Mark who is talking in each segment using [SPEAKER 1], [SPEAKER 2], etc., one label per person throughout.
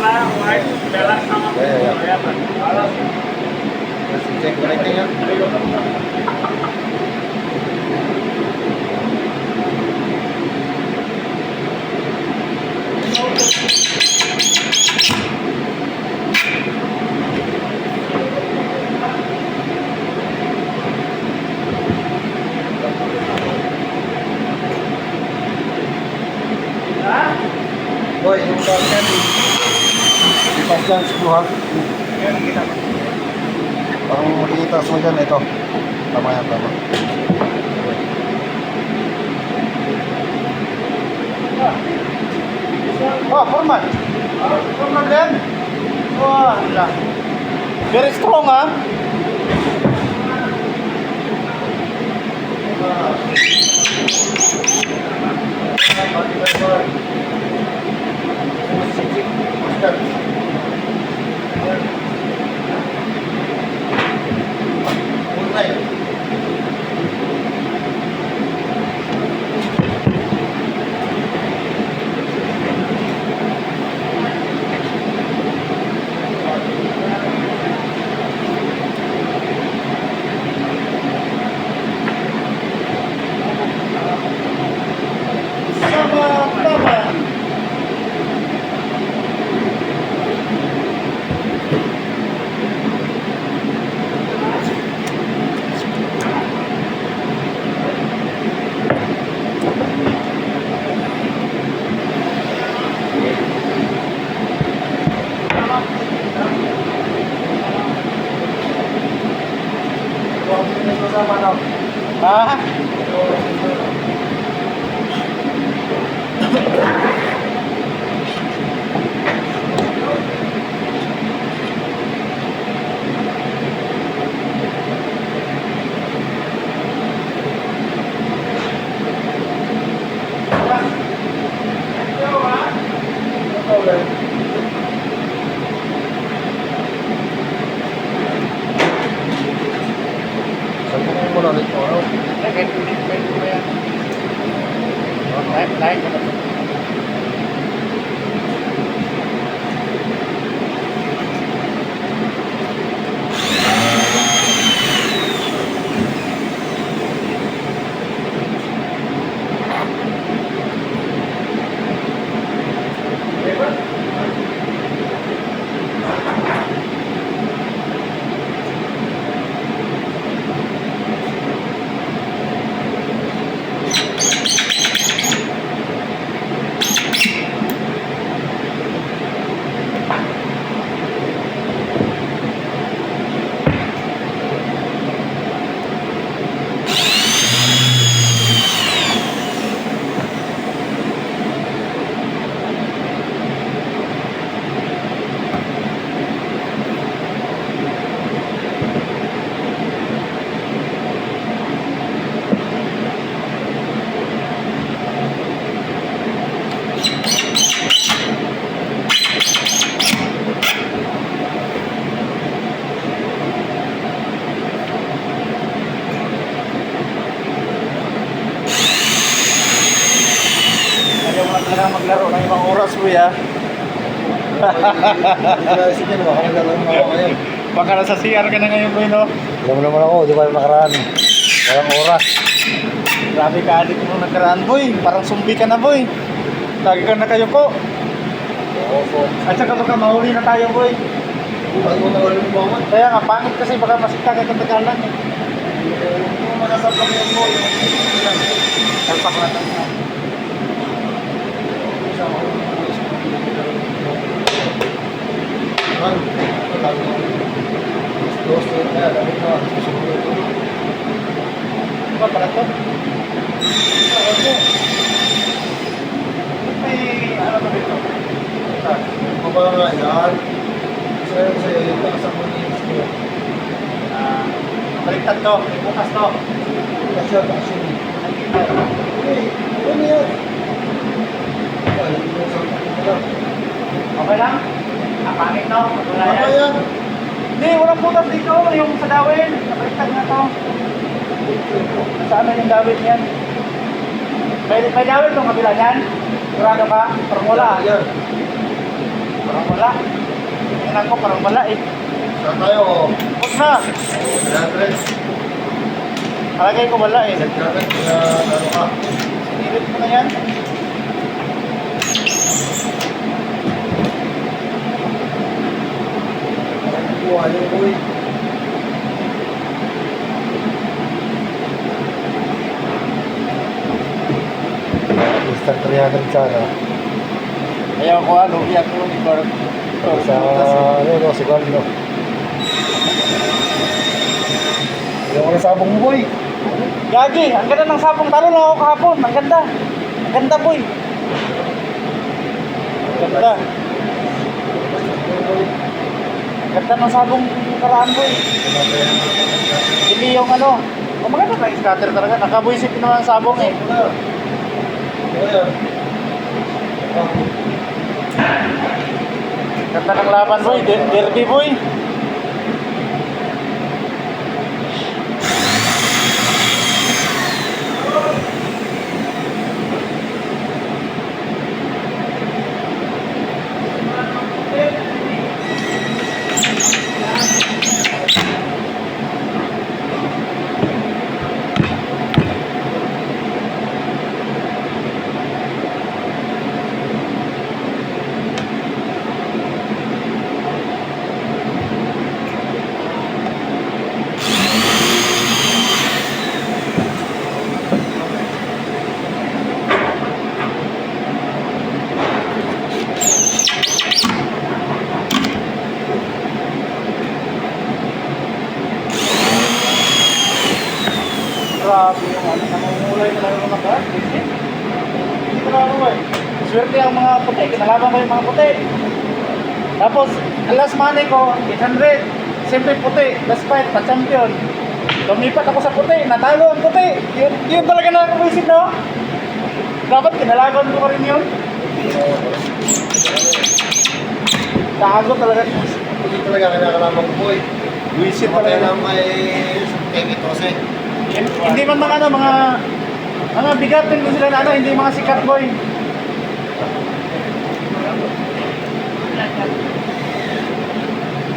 [SPEAKER 1] Ya. Masih cek connecting ya. Boy, yung dyan, ipas dyan, sepuluhan. Parang mag-iitas mo dyan, ito. Tama yan, tama. Oh, formal. Formal din. Wah, oh, very strong, ha? Ah? Naik. Ayaw maglaro ng ibang oras, kuya. Sige, makakalaro mo ako ngayon. Baka nasa CR ka na ngayon, boy, no?
[SPEAKER 2] Alam mo naman ako, di ba yung nakaraan? Walang oras.
[SPEAKER 1] Grabe ka, adik mo nakaraan, boy. Parang sumbi ka na, boy. Lagi ka na kayo ko. At saka baka mahuli na tayo, boy. Kaya nga, pangit kasi baka masikta ka kang tagalan. Kung masasapak yun mo, salpak na tayo. Apa pala to? May ano ba dito?
[SPEAKER 2] Apa nga yan? Sa'yo yung kasama niya ko.
[SPEAKER 1] Baliktad to, bukas to.
[SPEAKER 2] Kasya. Ano yan?
[SPEAKER 1] Okay lang? Pangit no? Wala
[SPEAKER 2] Ano yan?
[SPEAKER 1] Hindi, walang butas dito. Yung sa dawin. Baliktad na to. Saan na yung dawin yan? May dawin itong kabila yan? Sigurado ba? Parang wala.
[SPEAKER 2] Yan.
[SPEAKER 1] Parang wala. wala. Tingnan ko parang wala eh.
[SPEAKER 2] Saan tayo?
[SPEAKER 1] Huwag na.
[SPEAKER 2] Address.
[SPEAKER 1] Palagay ko wala eh.
[SPEAKER 2] Set natin kaya ano ka.
[SPEAKER 1] Sinilip ko na yan.
[SPEAKER 2] Kuha yung boy. Instant 300 sana.
[SPEAKER 1] Ayaw ko ano, iyak ko ni Bart.
[SPEAKER 2] Sa ano no, si Carlo. Ayaw ko na sabong mo boy.
[SPEAKER 1] Gagi, ang ganda ng sabong. Talo lang ako kahapon. Ang ganda. Ang ganda boy. Ang ganda. Ang ganda ng sabong karaan boy. Hindi yung ano. Oh, maganda na yung scatter talaga. Nakabuisip din naman ang sabong eh. Ganda ng laban boy. Derby boy. Grabe yung ano, namumulay na lang yung mga car. Hindi na ano eh. Swerte ang mga puti, kinalaban ko yung mga puti. Tapos, ang last money ko, 800. Siyempre puti, last fight, pa-champion. Lumipat ako sa puti, natalo ang puti. Yun talaga nakakabuisit, no? Dapat kinalaban ko rin yun. Tago talaga.
[SPEAKER 2] Hindi talaga kinakalamang boy.
[SPEAKER 1] Buisit
[SPEAKER 2] Kaya
[SPEAKER 1] talaga.
[SPEAKER 2] lang may tekit kasi.
[SPEAKER 1] Hindi man mga ano, mga bigatin ko sila na ano, hindi mga sikat boy.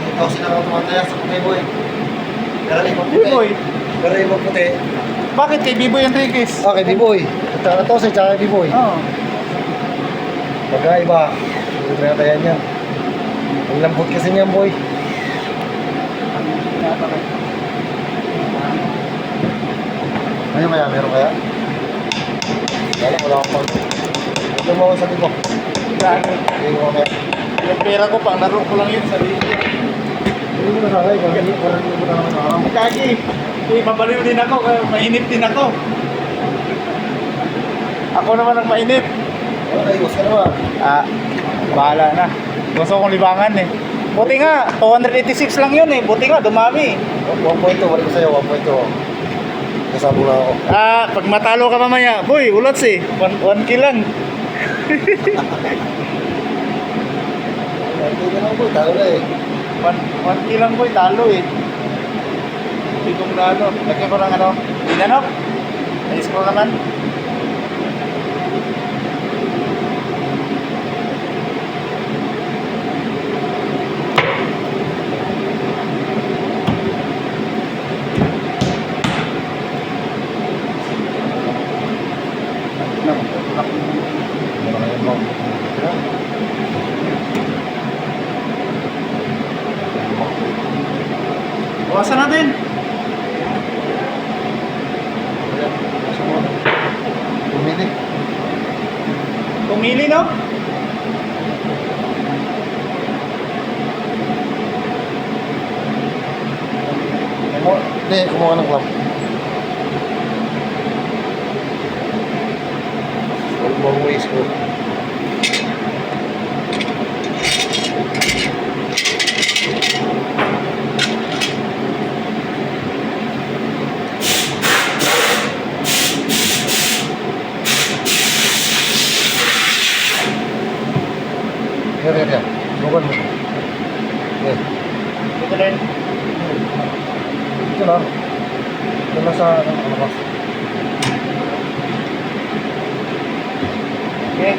[SPEAKER 2] Ikaw sila ang tumataya sa puti boy. Galing mo
[SPEAKER 1] Hindi
[SPEAKER 2] puti.
[SPEAKER 1] boy.
[SPEAKER 2] Galing mo puti.
[SPEAKER 1] Bakit kay Biboy Enriquez?
[SPEAKER 2] Okay, B-boy. Ito to sa tsaka B-boy.
[SPEAKER 1] Oo.
[SPEAKER 2] Magkaiba. Hindi tinatayan yan. Ang lambot kasi niyan boy. Ano kaya? Meron kaya? Wala akong pag... Ito mo ako sa libo.
[SPEAKER 1] Grabe.
[SPEAKER 2] Hindi mo kaya.
[SPEAKER 1] Yung pera ko, pang laro ko lang yun sa video.
[SPEAKER 2] Hindi mo nasakay. Parang hindi mo na naman nakakam.
[SPEAKER 1] Kagi, mabaliw din ako, kaya mainip din ako. Ako naman ang mainip.
[SPEAKER 2] Wala, iwas ka naman.
[SPEAKER 1] Ah, bahala na. Gusto kong libangan eh. Buti nga, 286 lang yun eh. Buti nga, dumami.
[SPEAKER 2] 1.2, balik ko sa'yo, 1.2. Kasabong na ako.
[SPEAKER 1] Ah, pag matalo ka mamaya, boy, ulots eh. 1 kill lang.
[SPEAKER 2] Hindi ka lang boy, talo na eh.
[SPEAKER 1] 1 kill lang boy, talo eh. Hindi kong talo. Lagyan ko ng ano, dinanok. Na-score naman. Bawasan natin.
[SPEAKER 2] Pumili.
[SPEAKER 1] Pumili, no?
[SPEAKER 2] Hindi, kumuha ng club. Long ways ko. Yan. Bukan mo. Okay.
[SPEAKER 1] Dito rin.
[SPEAKER 2] Ito lang. Ito lang sa labas.
[SPEAKER 1] Okay.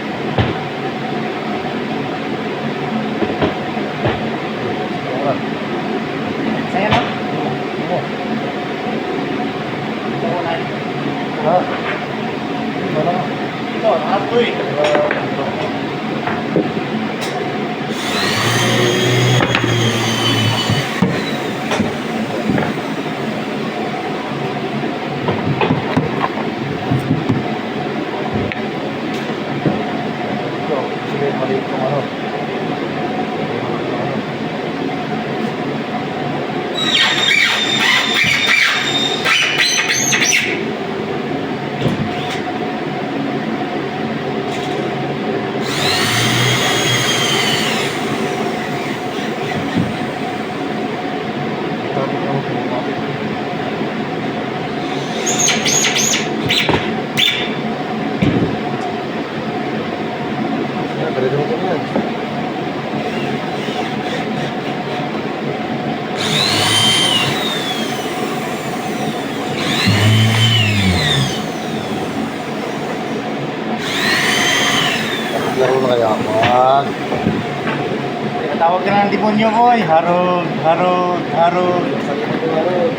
[SPEAKER 1] Tawag ka na ng demonyo, boy. Harog, harog, harog.
[SPEAKER 2] Sabi mo yung ano.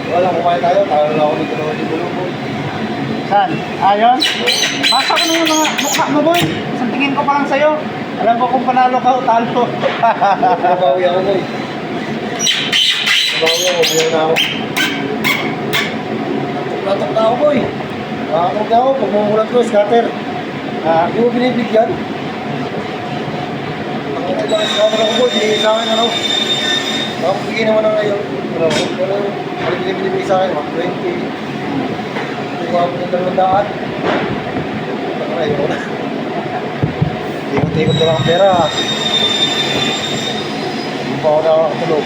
[SPEAKER 2] Wala, kumain tayo. Tayo lang ako dito naman yung bulubog.
[SPEAKER 1] Saan? Ayon? Basta ko na yung mga mukha mo, boy. Isang tingin ko pa lang sa'yo. Alam ko kung panalo ka o talo.
[SPEAKER 2] Nabawi ako, boy. Nabawi ako, buhay na ako. Natok na ako, boy. Nakatok na ako, pag mumulat ko, scatter. Hindi mo binibigyan. Ang ina lang, scatter ako, boy. Binigay sa akin, ano. Makapagigay naman na ngayon. Pero, ano binibigay sa akin, 120. Hindi ko ako ng 200. Ano na yun? Tikot-tikot na lang ang pera. Hindi pa ako nakakatulog.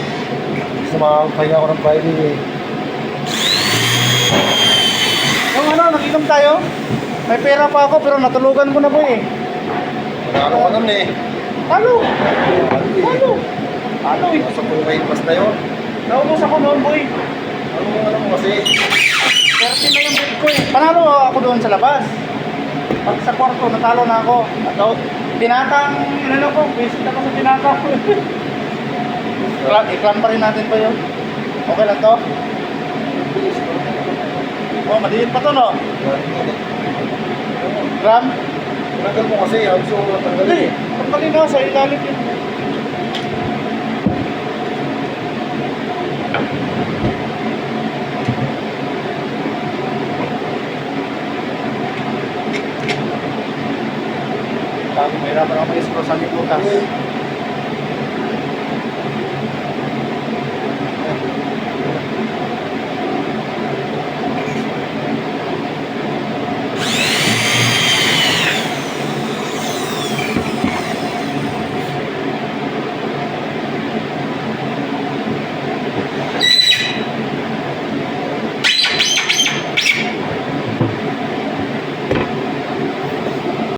[SPEAKER 2] Gusto makakapahinga ako ng Friday eh.
[SPEAKER 1] Yung ano, nakinom tayo. May pera pa ako pero natulugan ko na, boy eh.
[SPEAKER 2] Manalo ka nun eh.
[SPEAKER 1] Talo!
[SPEAKER 2] Talo
[SPEAKER 1] Talo! Talo eh.
[SPEAKER 2] Nasa puro kayo pas na yun.
[SPEAKER 1] Naubos ako noon, boy.
[SPEAKER 2] Ano mo kasi?
[SPEAKER 1] 30 na yung break ko eh. Panalo ako doon sa labas. Pag sa kwarto, natalo na ako. At binatang, inano ko, visit ako sa binatang. I-clan pa rin natin pa yun. Okay lang to? Oh, madiin pa to, no? Gram?
[SPEAKER 2] Tanggal mo kasi, habis yung
[SPEAKER 1] Hindi.
[SPEAKER 2] tanggalin.
[SPEAKER 1] Tanggalin mo sa ilalim yun. Bago mahirapan ako mag-escrow sa aming butas.